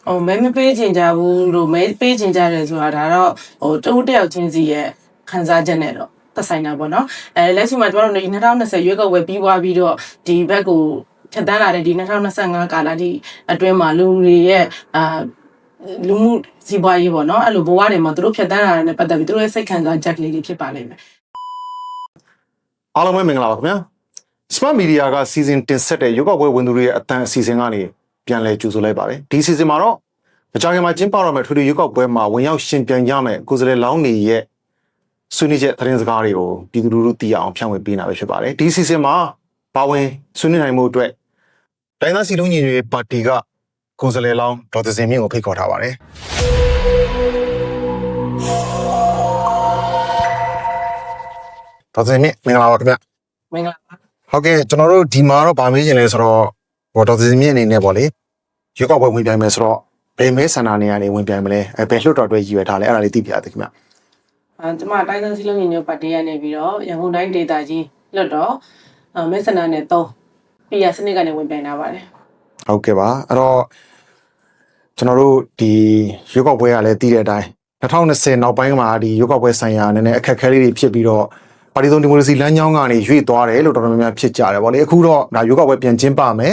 မဲမပေးချင်ကြဘူးလို့မဲပေးချင်ကြတယ်ဆိုတာဒါတော့တူတယောက်ချင်းစီရဲ့ခံစားချက်နဲ့တော့သက်ဆိုင်တာပေါ့နော်လက်ရှိမှာကျွန်တော်တို့2020ရွေးကောက်ပွဲပြီးသွားပြီးတော့ဒီဘက်ကိုဖြတ်တန်းလာတဲ့ဒီ2025ကာလဒီအတွင်းမှာလူတွေရဲ့လူမှုစီးပွားရေးပေါ့နော်အဲ့လိုဘဝတွေမှာသူတို့ဖြတ်တန်းလာတဲ့ပတ်သက်ပြီးသူတို့ရဲ့စိတ်ခံစားချက်လေးတွေဖြစ်ပါလိမ့်မယ်အားလုံးပဲမင်္ဂလာပါခင်ဗျာ Smart Media ကစီစဉ်တင်ဆက်တဲ့ရုပ်ောက်ပွဲဝင်သူတွေရဲ့အတန်းအစီအစဉ်ကနေပြန်လည်ကြိုဆိုလိုက်ပါတယ်ဒီစီစဉ်မှာတော့မကြာခင်မှာကျင်းပတော့မယ့်ထွေထွေရုပ်ောက်ပွဲမှာဝင်ရောက်ရှင်ပြန်ကြမယ့်ကိုယ်စားလှယ်လောင်းတွေရဲ့ဆွေးနွေးချက်သတင်းစကားတွေကိုပြည်သူလူထုသိအောင်ဖြန့်ဝေပေးနေတာပဲဖြစ်ပါတယ်ဒီစီစဉ်မှာပါဝင်ဆွေးနွေးနိုင်မှုအတွက်တိုင်းသားစီလုံးညီညွတ်ရေးပါတီကကိုယ်စားလှယ်လောင်းဒေါက်တာစင်မြင့်ကိုဖိတ်ခေါ်ထားပါတယ်ဒေါက်တာစင်မြင့်မင်္ဂလာပါခင်ဗျမင်္ဂလာပါဟုတ်ကဲ့ကျွန်တော်တို့ဒီမှာတော့ဗာမေးချင်လဲဆိုတော့ဒေါက်တာစင်မြင့်အနေနဲ့ပေါ့လေရွေးကောက်ပွဲဝင်ပြိုင်မယ်ဆိုတော့ဘယ်မဲဆန္ဒနေရာနေဝင်ပြိုင်မလဲဘယ်လွှတ်တော်အတွက်ရည်ရွယ်ထားလဲအဲ့ဒါလေးသိပြရသေးခင်ဗျကျွန်မတိုင်းသားစီလုံးညီညွတ်ပါတီကနေပြီးတော့ရန်ကုန်တိုင်းဒေသကြီးလွှတ်တော်မဲဆန္ဒနယ်3ပြည်ရစနစ်ကနေဝင်ပြိုင်လာပါတယ်ဟုတ်ကဲ့ပါအဲ့တော့ကျွန်တော်တို့ဒီရွေးကောက်ပွဲကလည်းသိတဲ့အတိုင်း2020နောက်ပိုင်းမှာဒီရွေးကောက်ပွဲဆိုင်ရာနည်းနည်းအခက်အခဲလေးတွေဖြစ်ပြီးတော့ပါတီစုံဒီမိုကရေစီလမ်းကြောင်းကနေရွေ့သွားတယ်လို့တော်တော်များများဖြစ်ကြတယ်ဗောလေအခုတော့ဒါရွေးကောက်ပွဲပြန်ကျင်းပမယ်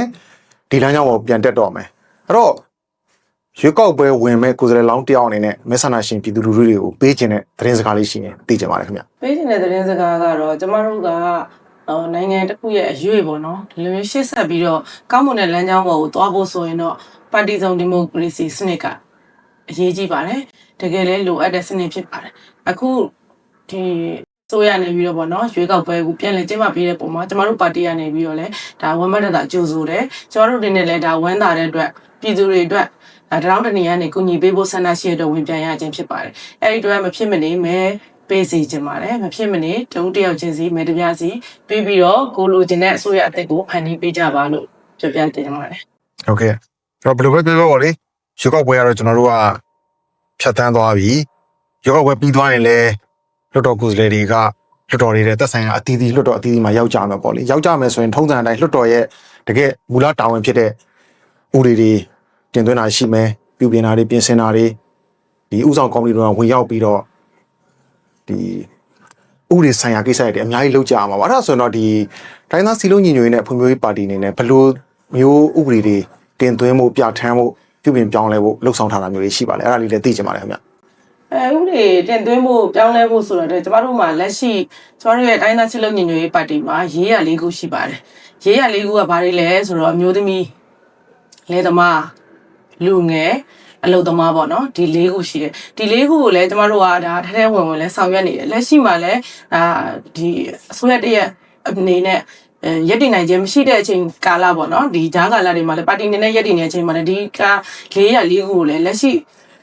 ဒီလမ်းကြောင်းကိုပြန်တက်တော့မယ်အဲ့တော့ရွေးကောက်ပွဲဝင်မဲ့ကိုယ်စားလှယ်လောင်းတယောက်အနေနဲ့မဲဆန္ဒရှင်ပြည်သူလူထုတွေကိုပေးခြင်းတဲ့သတင်းစကားလေးရှိရင်သိကြပါလေခင်ဗျပေးခြင်းတဲ့သတင်းစကားကတော့ကျမတို့ကနိုင်ငံတစ်ခုရဲ့အရွေ့ပေါ့နော်ဒီလိုမျိုးရှေ့ဆက်ပြီးတော့ကောင်းမွန်တဲ့လမ်းကြောင်းပေါ်ကိုသွားဖို့ဆိုရင်တော့ပါတီစုံဒီမိုကရေစီစနစ်ကအရေးကြီးပါတယ်တကယ်လဲလိုအပ်တဲ့စနစ်ဖြစ်ပါတယ်အခုဒီဆိုရနေပြီးတော့ပေါ့နော်ရွေးကောက်ပွဲကိုပြန်လည်ကျင်းပပေးတဲ့ပုံမှာကျမတို့ပါတီကနေပြီးတော့လဲဒါဝမ်းမတ်တာကြိုဆိုတယ်ကျမတို့တွေနဲ့လဲဒါဝမ်းသာတဲ့အတွက်ပြည်သူတွေအတွက်တရောင်းတနေရနေကုညီပေးဖို့ဆန္ဒရှိတဲ့ဝင်ပြန်ရခြင်းဖြစ်ပါတယ်အဲ့ဒီအတွက်မဖြစ်မနေမဲပေးစီခြင်းပါတယ်မဖြစ်မနေတုံးတယောက်ချင်းစီမဲတပြားစီပြီးတော့ကိုလိုချင်တဲ့အစိုးရအသစ်ကိုဖန်တီးပေးကြပါလို့ပြောပြတင်ပါတယ်ဟုတ်ကဲ့အဲ့တော့ဘယ်လိုပဲပြောပါလေရွေးကောက်ပွဲကတော့ကျွန်တော်တို့ကဖြတ်တန်းသွားပြီရွေးကောက်ပွဲပြီးသွားရင်လည်းလွှတ်တော်ကိုယ်စားလှယ်တွေကလွှတ်တော်တွေတဲ့သက်ဆိုင်ရာအသီးသီးလွှတ်တော်အသီးသီးမှာရောက်ကြမှာပေါ့လေရောက်ကြမယ်ဆိုရင်ထုံးစံအတိုင်းလွှတ်တော်ရဲ့တကယ်မူလတာဝန်ဖြစ်တဲ့ဥပဒေတွေတင်သွင်းတာရှိမယ်ပြုပြင်တာတွေပြင်ဆင်တာတွေဒီဥဆောင်ကော်မတီတွေကဝင်ရောက်ပြီးတော့ဒီဥပဒေဆိုင်ရာကိစ္စတွေအများကြီးလုပ်ကြမှာပါအဲ့ဒါဆိုရင်တော့ဒီတိုင်းသားစီလုံးညီညွတ်ရေးနဲ့ဖွံ့ဖြိုးရေးပါတီအနေနဲ့ဘယ်လိုမျိုးဥပဒေတွေတင်သွင်းဖို့ပြဋ္ဌာန်းဖို့ပြုပြင်ပြောင်းလဲဖို့လှုပ်ဆောင်ထားတာမျိုးတွေရှိပါလေအဲ့ဒါလေးလည်းသိချင်ပါတယ်ခင်ဗျဥပဒေတင်သွင်းဖို့ပြောင်းလဲဖို့ဆိုတော့ကျမတို့မှာလက်ရှိကျမတို့ရဲ့တိုင်းသားစီလုံးညီညွတ်ရေးပါတီမှာရေးရ၄ခုရှိပါတယ်ရေးရ၄ခုကဘာတွေလဲဆိုတော့မျိုးသမီးလယ်သမားလူငယ်အလုပ်သမားပေါ့နော်ဒီ၄ခုရှိတယ်ဒီ၄ခုကိုလည်းကျမတို့ကဒါထဲထဲဝင်ဝင်လဲဆောင်ရွက်နေတယ်လက်ရှိမှာလည်းဒီအစိုးရတရက်အနေနဲ့ရက်တည်နိုင်ခြင်းမရှိတဲ့အချိန်ကာလပေါ့နော်ဒီဂျားကာလတွေမှာလည်းပါတီနေနဲ့ရက်တည်နေတဲ့အချိန်မှာလည်းဒီက၄ခုကိုလည်းလက်ရှိ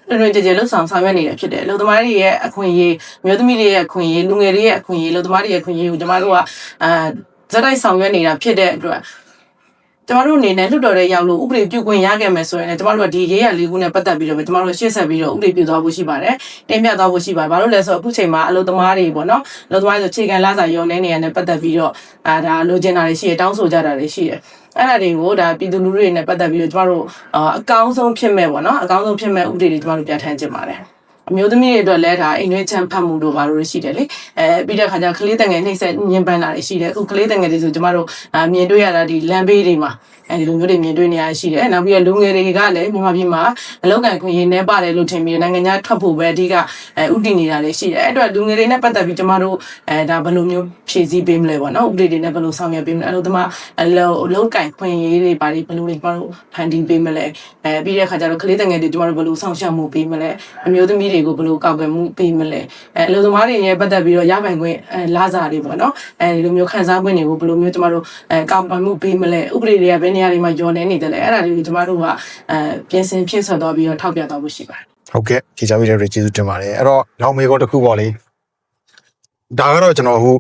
တွင်ကြလှုပ်ဆောင်ရွက်နေတယ်ဖြစ်တယ်အလုပ်သမားတွေရဲ့အခွင့်အရေးမျိုးသမီးတွေရဲ့အခွင့်အရေးလူငယ်တွေရဲ့အခွင့်အရေးအလုပ်သမားတွေရဲ့အခွင့်အရေးကိုကျမတို့ကဇက်တိုက်ဆောင်ရွက်နေတာဖြစ်တဲ့အတွက်ကျမတို့အနေနဲ့လွှတ်တော်ထဲရောက်လို့ဥပဒေပြုခွင့်ရခဲ့မယ်ဆိုရင်လည်းကျမတို့ကဒီရေးရ၄ခုနဲ့ပတ်သက်ပြီးတော့ကျမတို့ရှေ့ဆက်ပြီးတော့ဥပဒေပြုသွားဖို့ရှိပါတယ်တင်ပြသွားဖို့ရှိပါတယ်ဘာလို့လဲဆိုတော့အခုချိန်မှာအလုပ်သမားတွေပေါ့နော်အလုပ်သမားဆိုခြေခံလစာရုံနေနေရတဲ့ပတ်သက်ပြီးတော့ဒါလိုချင်တာတွေရှိတယ်တောင်းဆိုကြတာတွေရှိတယ်အဲ့ဒါတွေကိုဒါပြည်သူလူထုတွေနဲ့ပတ်သက်ပြီးတော့ကျမတို့အကောင်းဆုံးဖြစ်မဲ့ပေါ့နော်အကောင်းဆုံးဖြစ်မဲ့ဥပဒေတွေကျမတို့ပြဋ္ဌာန်းခြင်းပါတယ်အမျိုးသမီးတွေအတွက်လည်းဒါအိမ်တွင်းချမ်းဖတ်မှုတို့ဘာလို့ရှိတယ်လေပြီးတဲ့ခါကျကလေးတငယ်နှိမ့်ဆက်ညင်ပန်းလာတွေရှိတယ်အခုကလေးတငယ်တွေဆိုကျမတို့မြင်တွေ့ရတာဒီလမ်းဘေးတွေမှာဒီလိုမျိုးတွေမြင်တွေ့နေရရှိတယ်နောက်ပြီးတော့လူငယ်တွေကလည်းမြန်မာပြည်မှာအလောက်ကန်ခွင့်ရနေပါတယ်လို့ထင်ပြီးနိုင်ငံခြားထွက်ဖို့ပဲအဓိကဥတည်နေတာလည်းရှိတယ်အဲ့တော့လူငယ်တွေနဲ့ပတ်သက်ပြီးကျမတို့ဒါဘယ်လိုမျိုးဖြည့်ဆည်းပေးမလဲပေါ့နော်ဥပဒေတွေနဲ့ဘယ်လိုဆောင်ရွက်ပေးမလဲအဲ့လိုတမအလောက်ကန်ခွင့်ရတွေဘာတွေဘယ်လိုတွေကျမတို့ဖန်တီးပေးမလဲပြီးတဲ့ခါကျတော့ကလေးတငယ်တွေကျမတို့ဘယ်လိုဆောင်ရှောက်မှုပေးမလဲအမျိုးသမီးတွေကိုဘယ်လိုကောက်ွယ်မှုပေးမလဲအလုပ်သမားတွေနဲ့ပတ်သက်ပြီးတော့ရပိုင်ခွင့်လာစားတွေပေါ့နော်ဒီလိုမျိုးခန်းစားခွင့်တွေကိုဘယ်လိုမျိုးကျမတို့ကောက်ွယ်မှုပေးမလဲဥပဒေတွေကဘယ်နေရာတွေမှာညှော်နေနေတယ်လေအဲ့ဒါတွေကိုကျမတို့ကပြင်ဆင်ဖြည့်ဆွတ်သွားပြီးတော့ထောက်ပြသွားဖို့ရှိပါတယ်ဟုတ်ကဲ့ဖြေချပေးတဲ့ကျေးဇူးတင်ပါတယ်အဲ့တော့နောက်မေကောတစ်ခုပေါ့လေဒါကတော့ကျွန်တော်ဟို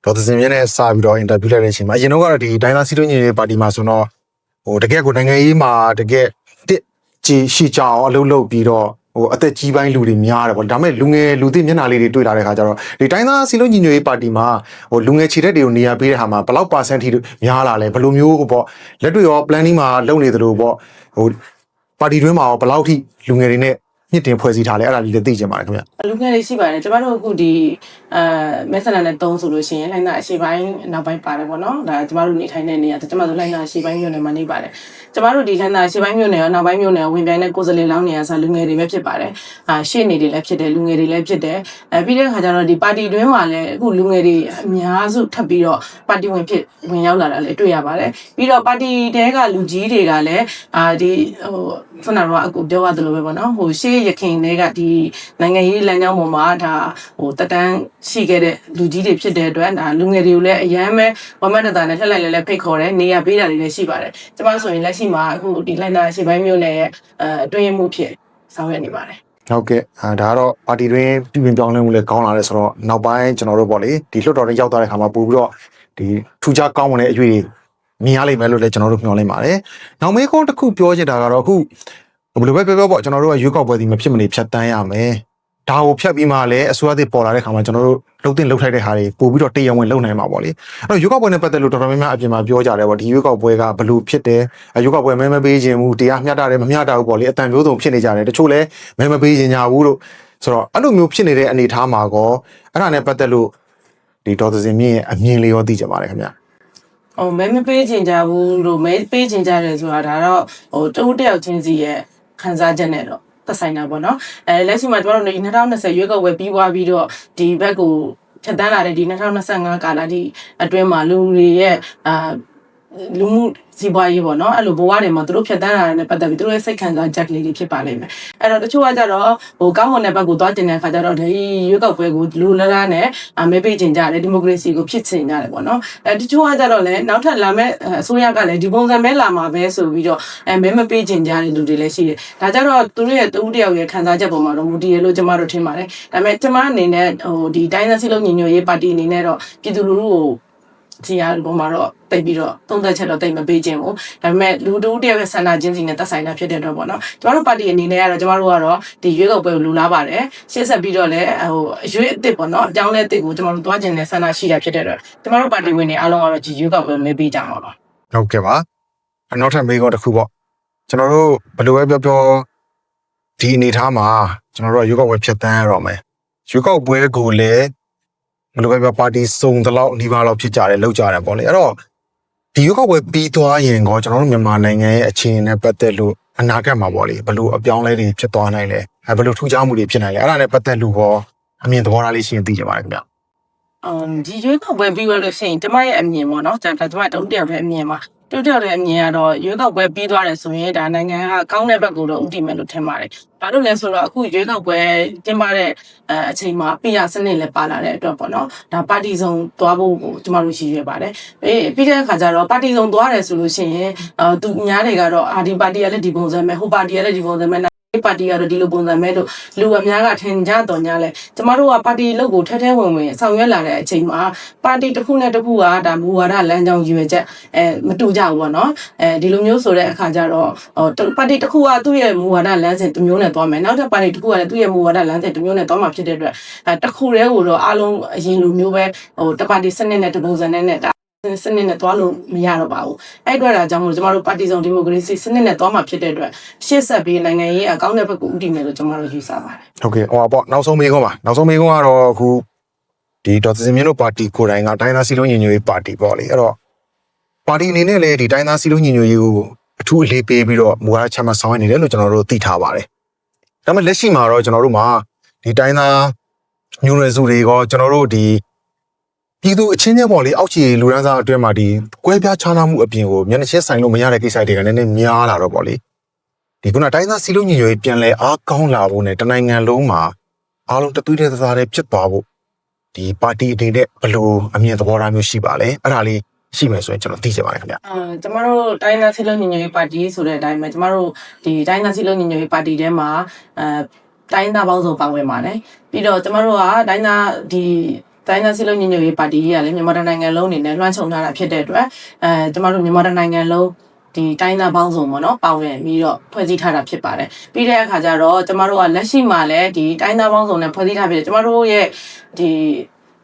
ဒေါက်တာစင်မြင့်နဲ့စပြီးတော့အင်တာဗျူးလိုက်တဲ့အချိန်မှာအရင်တော့ကတော့ဒီဒိုင်းသားစီးတွင်းညီရေးပါတီမှာဆိုတော့တကယ်ကိုနိုင်ငံရေးမှာတကယ်တစ်ကြီးရှိကြအောင်အလုပ်လုပ်ပြီးတော့အသက်ကြီးပိုင်းလူတွေများတယ်ပေါ့ဒါပေမဲ့လူငယ်လူသိမျက်နှာလေးတွေတွေ့လာတဲ့ခါကျတော့ဒီတိုင်းသားစီလုံးညီညွတ်ရေးပါတီမှာလူငယ်ခြေတက်တွေကိုနေရာပေးတဲ့ဟာမှာဘယ်လောက်% ထိများလာလဲဘယ်လိုမျိုးပေါ့လက်တွေ့ရော planning မှာလုပ်နေသလိုပေါ့ ပါတီတွင်းမှာဘယ်လောက်ထိလူငယ်တွေနဲ့မြင့်တင်ဖွဲ့စည်းထားလဲအဲ့ဒါလေးလည်းသိကြပါတယ်ခင်ဗျလူငယ်တွေရှိပါတယ်ကျမတို့အခုဒီမဲဆန္ဒနဲ့3ဆိုလို့ရှိရင်လိုင်းနာအရှိပိုင်းနောက်ပိုင်းပါတယ်ပေါ့နော်ဒါကျမတို့နေထိုင်တဲ့နေရာကျမတို့လိုင်းနာအရှိပိုင်းမြို့နယ်မှာနေပါတယ်ကျမတို့ဒီလိုင်းနာအရှိပိုင်းမြို့နယ်ရောနောက်ပိုင်းမြို့နယ်ရောဝင်ပြိုင်တဲ့ကိုယ်စားလှယ်လောင်းနေရာဆိုလူငယ်တွေပဲဖြစ်ပါတယ်ရှေ့နေတွေလည်းဖြစ်တယ်လူငယ်တွေလည်းဖြစ်တယ်ပြီးတဲ့အခါကျတော့ဒီပါတီတွင်းမှာလည်းအခုလူငယ်တွေအများစုထပ်ပြီးတော့ပါတီဝင်ရောက်လာတာလည်းတွေ့ရပါတယ်ပြီးတော့ပါတီတဲကလူကြီးတွေကလည်းဒီခုနကတော့အခုပြောရတယ်လို့ပဲပေါ့နော်ရှေ့ရခင်တွေကဒီနိုင်ငံရေးလမ်းကြောင်းပေါ်မှာဒါတက်တန်းရှိခဲ့တဲ့လူကြီးတွေဖြစ်တဲ့အတွက်ဒါလူငယ်တွေကိုလည်းအရန်ပဲဝမတတာနဲ့ထက်လိုက်လဲဖိတ်ခေါ်တယ်နေရာပေးတာတွေလည်းရှိပါတယ်ကျမဆိုရင်လက်ရှိမှာအခုဒီလိုင်းနာရှေ့ပိုင်းမြို့နယ်ရဲ့အတွင်းမှုဖြစ်ဆောင်ရွက်နေပါတယ်ဟုတ်ကဲ့ဒါကတော့ပါတီတွင်ပြည်ပြောင်းလဲမှုလည်းကောင်းလာတယ်ဆိုတော့နောက်ပိုင်းကျွန်တော်တို့ပေါ့လေဒီလွှတ်တော်တွေရောက်သွားတဲ့ခါမှာပို့ပြီးတော့ဒီထူးခြားကောင်းမွန်တဲ့အရွေးမြင်ရလိမ့်မယ်လို့လည်းကျွန်တော်တို့မျှော်လင့်ပါတယ်နောက်မေးခွန်းတစ်ခုပြောချင်တာကတော့အခုဘယ်လိုပဲပြောပေါ့ကျွန်တော်တို့ကရွေးကောက်ပွဲဒီမဖြစ်မနေဖြတ်တန်းရမယ်ဒါကိုဖြတ်ပြီးမှလည်းအစိုးရသစ်ပေါ်လာတဲ့ခါမှာကျွန်တော်တို့လှုပ်တင်လှုပ်ထိုက်တဲ့ဟာတွေပို့ပြီးတော့တရားဝင်လုပ်နိုင်မှာပေါ့လေအဲ့တော့ရွေးကောက်ပွဲနဲ့ပတ်သက်လို့တော်တော်များများအပြင်မှာပြောကြတယ်ပေါ့ဒီရွေးကောက်ပွဲကဘယ်လိုဖြစ်တယ်ရွေးကောက်ပွဲမဲမပေးခြင်းမူတရားမျှတတယ်မမျှတဘူးပေါ့လေအတန်မျိုးစုံဖြစ်နေကြတယ်တချို့လည်းမဲမပေးခြင်းညာဘူးလို့ဆိုတော့အဲ့လိုမျိုးဖြစ်နေတဲ့အနေအထားမှာကောအဲ့ဒါနဲ့ပတ်သက်လို့ဒီဒေါ်သစင်မြင့်ရဲ့အမြင်လေးရောသိကြပါတယ်ခင်ဗျမဲမပေးခြင်းကြဘူးလို့မဲပေးခြင်းကြတယ်ဆိုတာဒါတော့တဦးတယောက်ချင်းစီရဲ့ခံစားချက်နဲ့တော့သက်ဆိုင်တာပေါ့နော်လက်ရှိမှာကျွန်တော်တို့2020ရွေးကောက်ပွဲပြီးသွားပြီးတော့ဒီဘက်ကိုဖြတ်တန်းလာတဲ့ဒီ2025ကာလဒီအတွင်းမှာလူတွေရဲ့လူမှုစီးပွားရေးပေါ့နော်အဲ့လိုဘဝတွေမှာသူတို့ဖြတ်တန်းလာတဲ့ပတ်သက်ပြီးသူတို့ရဲ့စိတ်ခံစားချက်ကလေးတွေဖြစ်ပါလိမ့်မယ်အဲ့တော့တချို့ကကြတော့ကောင်းမွန်တဲ့ဘက်ကိုသွားတင်တဲ့အခါကျတော့ဒီရွေးကောက်ပွဲကိုလူလားလားနဲ့မဲပေးခြင်းကြတယ်ဒီမိုကရေစီကိုဖြစ်ချင်ကြတယ်ပေါ့နော်တချို့ကကြတော့လည်းနောက်ထပ်လာမဲ့အစိုးရကလည်းဒီပုံစံမဲလာမှာပဲဆိုပြီးတော့မဲမပေးခြင်းကြတဲ့လူတွေလည်းရှိတယ်ဒါကြတော့သူတို့ရဲ့တူးတယောက်ရဲ့ခံစားချက်ပေါ်မှာတော့မူတည်ရလို့ကျမတို့ထင်ပါတယ်ဒါပေမဲ့ကျမအနေနဲ့ဒီတိုင်းသားစည်းလုံးညီညွတ်ရေးပါတီအနေနဲ့တော့ပြည်သူလူထုကိုဒီအပေါ်မှာတော့တိတ်ပြီးတော့သုံးသက်ချက်တော့တိတ်မပေးခြင်းဘူးဒါပေမဲ့လူတို့တယောက်ရဲ့ဆန္ဒချင်းစီနဲ့သက်ဆိုင်တာဖြစ်တဲ့အတွက်ပေါ့နော်ကျမတို့ပါတီအနေနဲ့ကတော့ကျမတို့ကတော့ဒီရွေးကောက်ပွဲကိုလူလားပါတယ်ရှေ့ဆက်ပြီးတော့လည်းအရွေးအစ်စ်ပေါ့နော်အကြောင်းလဲအစ်စ်ကိုကျမတို့သွားခြင်းနဲ့ဆန္ဒရှိတာဖြစ်တဲ့အတွက်ကျမတို့ပါတီဝင်တွေအားလုံးကတော့ဒီရွေးကောက်ပွဲမဲပေးကြမှာပါဟုတ်ကဲ့ပါနောက်ထပ်မေးခွန်းတစ်ခုပေါ့ကျွန်တော်တို့ဘယ်လိုပဲပြောဒီအနေထားမှာကျွန်တော်တို့ရွေးကောက်ပွဲဖြတ်တန်းရတော့မယ်ရွေးကောက်ပွဲကိုလည်းဘယ်လိုပဲပြောပါတီစုံတလောက်ဒီပါလောက်ဖြစ်ကြတယ်လောက်ကြတယ်ပေါ့လေအဲ့တော့ဒီရွေးကောက်ပွဲပြီးသွားရင်တော့ကျွန်တော်တို့မြန်မာနိုင်ငံရဲ့အခြေအနေနဲ့ပတ်သက်လို့အနာဂတ်မှာပေါ့လေဘယ်လိုအပြောင်းလဲတွေဖြစ်သွားနိုင်လဲဘယ်လိုထူးခြားမှုတွေဖြစ်နိုင်လဲအဲ့ဒါနဲ့ပတ်သက်လို့ဟောအမြင်သဘောထားလေးရှင်းသိကြပါတယ်ခင်ဗျဒီရွေးကောက်ပွဲပြီးသွားလို့ရှိရင်ကျမရဲ့အမြင်ပေါ့နော်ကျမတုံးတယောက်ပဲအမြင်ပါတိုးတက်တဲ့အမြင်ကတော့ရွေးကောက်ပွဲပြီးသွားတယ်ဆိုရင်ဒါနိုင်ငံကကောင်းတဲ့ဘက်ကိုတော့ဥတည်မယ်လို့ထင်ပါတယ်။ဘာလို့လဲဆိုတော့အခုရွေးကောက်ပွဲကျင်းပတဲ့အချိန်မှာPRစနစ်လည်းပါလာတဲ့အတွက်ပေါ့နော်။ဒါပါတီစုံသွားဖို့ကိုကျမတို့ရည်ရွယ်ပါတယ်။ပြီးတဲ့အခါကျတော့ပါတီစုံသွားတယ်ဆိုလို့ရှိရင်သူများတွေကတော့ဒီပါတီကလည်းဒီပုံစံပဲဟိုပါတီကလည်းဒီပုံစံပဲပါတီကတော့ဒီလိုပုံစံမဲ့လို့လူအများကထင်ကြတော်냐လဲကျမတို့ကပါတီလုပ်ကိုထဲထဲဝင်ဝင်ဆောင်ရွက်လာတဲ့အချိန်မှာပါတီတစ်ခုနဲ့တစ်ခုကဒါမူဝါဒလမ်းကြောင်းရွေချက်မတူကြဘူးပေါ့နော်ဒီလိုမျိုးဆိုတဲ့အခါကျတော့ပါတီတစ်ခုကသူ့ရဲ့မူဝါဒလမ်းစဉ်တစ်မျိုးနဲ့သွားမယ်နောက်ထပ်ပါတီတစ်ခုကလည်းသူ့ရဲ့မူဝါဒလမ်းစဉ်တစ်မျိုးနဲ့သွားမှာဖြစ်တဲ့အတွက်တစ်ခုတည်းကိုတော့အားလုံးအရင်လိုမျိုးပဲတပါတီစနစ်နဲ့တပုံစံနဲ့စနစ်နဲ့သွားလို့မရတော့ပါဘူးအဲ့အတွက်ဒါကြောင့်မို့ကျမတို့ပါတီစုံဒီမိုကရေစီစနစ်နဲ့သွားမှာဖြစ်တဲ့အတွက်ရှေ့ဆက်ပြီးနိုင်ငံရေးအကောင့်တဲ့ဘက်ကိုဥတည်မယ်လို့ကျမတို့ယူဆပါတယ်ဟုတ်ကဲ့ဟောပေါ့နောက်ဆုံးမေးခွန်းပါနောက်ဆုံးမေးခွန်းကတော့အခုဒီဒေါ်စင်မြင့်တို့ပါတီကိုယ်တိုင်ကတိုင်းသားစည်းလုံးညီညွတ်ရေးပါတီပေါ့လေအဲ့တော့ပါတီအနေနဲ့လည်းဒီတိုင်းသားစည်းလုံးညီညွတ်ရေးကိုအထူးအလေးပေးပြီးတော့မူဝါဒချမှတ်ဆောင်ရွက်နေတယ်လို့ကျွန်တော်တို့သိထားပါတယ်ဒါပေမဲ့လက်ရှိမှာတော့ကျွန်တော်တို့မှာဒီတိုင်းသားညွန့်ရစုတွေကကျွန်တော်တို့ဒီပြည်သူအချင်းချင်းပေါ့လေအောက်ခြေလူရန်စားအတွင်းမှာဒီကွဲပြားခြားနားမှုအပြင်ကိုမျက်နှာချင်းဆိုင်လို့မရတဲ့ကိစ္စတွေကလည်းနည်းနည်းများလာတော့ပေါ့လေဒီခုနတိုင်းသားစီလုံးညီညွတ်ရေးပြန်လဲအားကောင်းလာဖို့နဲ့တနိုင်ငံလုံးမှာအားလုံးတသွေးတဲ့သားတဲ့ဖြစ်သွားဖို့ဒီပါတီအနေနဲ့ဘယ်လိုအမြင်သဘောထားမျိုးရှိပါလဲအဲ့ဒါလေးရှိမယ်ဆိုရင်ကျွန်တော်သိချင်ပါတယ်ခင်ဗျကျမတို့တိုင်းသားစီလုံးညီညွတ်ရေးပါတီဆိုတဲ့အတိုင်းပဲကျမတို့ဒီတိုင်းသားစီလုံးညီညွတ်ရေးပါတီထဲမှာတိုင်းသားပေါင်းစုံပါဝင်ပါတယ်ပြီးတော့ကျမတို့ကတိုင်းသားတိုင်းသားစည်းလုံးညီညွတ်ရေးပါတီကြီးကလည်းမြန်မာနိုင်ငံလုံးအနေနဲ့လွှမ်းခြုံထားတာဖြစ်တဲ့အတွက်ကျမတို့မြန်မာနိုင်ငံလုံးဒီတိုင်းသားပေါင်းစုံပေါ့နော်ပါဝင်ပြီးတော့ဖွဲ့စည်းထားတာဖြစ်ပါတယ်ပြီးတဲ့အခါကျတော့ကျမတို့ကလက်ရှိမှာလည်းဒီတိုင်းသားပေါင်းစုံနဲ့ဖွဲ့စည်းထားပြီးကျမတို့ရဲ့ဒီ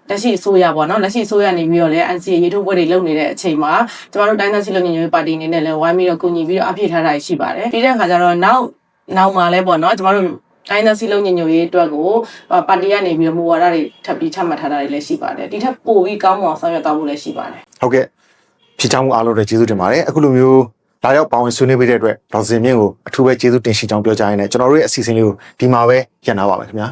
လက်ရှိအစိုးရပေါ့နော်လက်ရှိအစိုးရနေပြီးတော့လည်း NCA ရေးထုတ်ပွဲတွေလုပ်နေတဲ့အချိန်မှာကျမတို့တိုင်းသားချင်းလုံးညီညွတ်ရေးပါတီအနေနဲ့လည်းဝိုင်းပြီးတော့ကူညီပြီးတော့အပြည့်ထားတာရှိပါတယ်ပြီးတဲ့အခါကျတော့နောက်မှာလည်းပေါ့နော်ကျမတို့တိုင်းသားချင်းလုံးညီညွတ်ရေးအတွက်ကိုပါတီကနေပြီးတော့မူဝါဒတွေထပ်ပြီးချမှတ်ထားတာတွေလည်းရှိပါတယ်ဒီထက်ပိုပြီးကောင်းမွန်ဆောင်ရွက်သွားဖို့လည်းရှိပါတယ်ဟုတ်ကဲ့ဖြစ်ချောင်းအားလုံးတွေကျေးဇူးတင်ပါတယ်အခုလိုမျိုးလာရောက်ပါဝင်ဆွေးနွေးပေးတဲ့အတွက်ဒေါက်တာစင်မြင့်ကိုအထူးပဲကျေးဇူးတင်ရှိကြောင်းပြောကြားရင်းနဲ့ကျွန်တော်တို့ရဲ့အစီအစဉ်လေးကိုဒီမှာပဲရပ်နာပါမယ်ခင်ဗျာ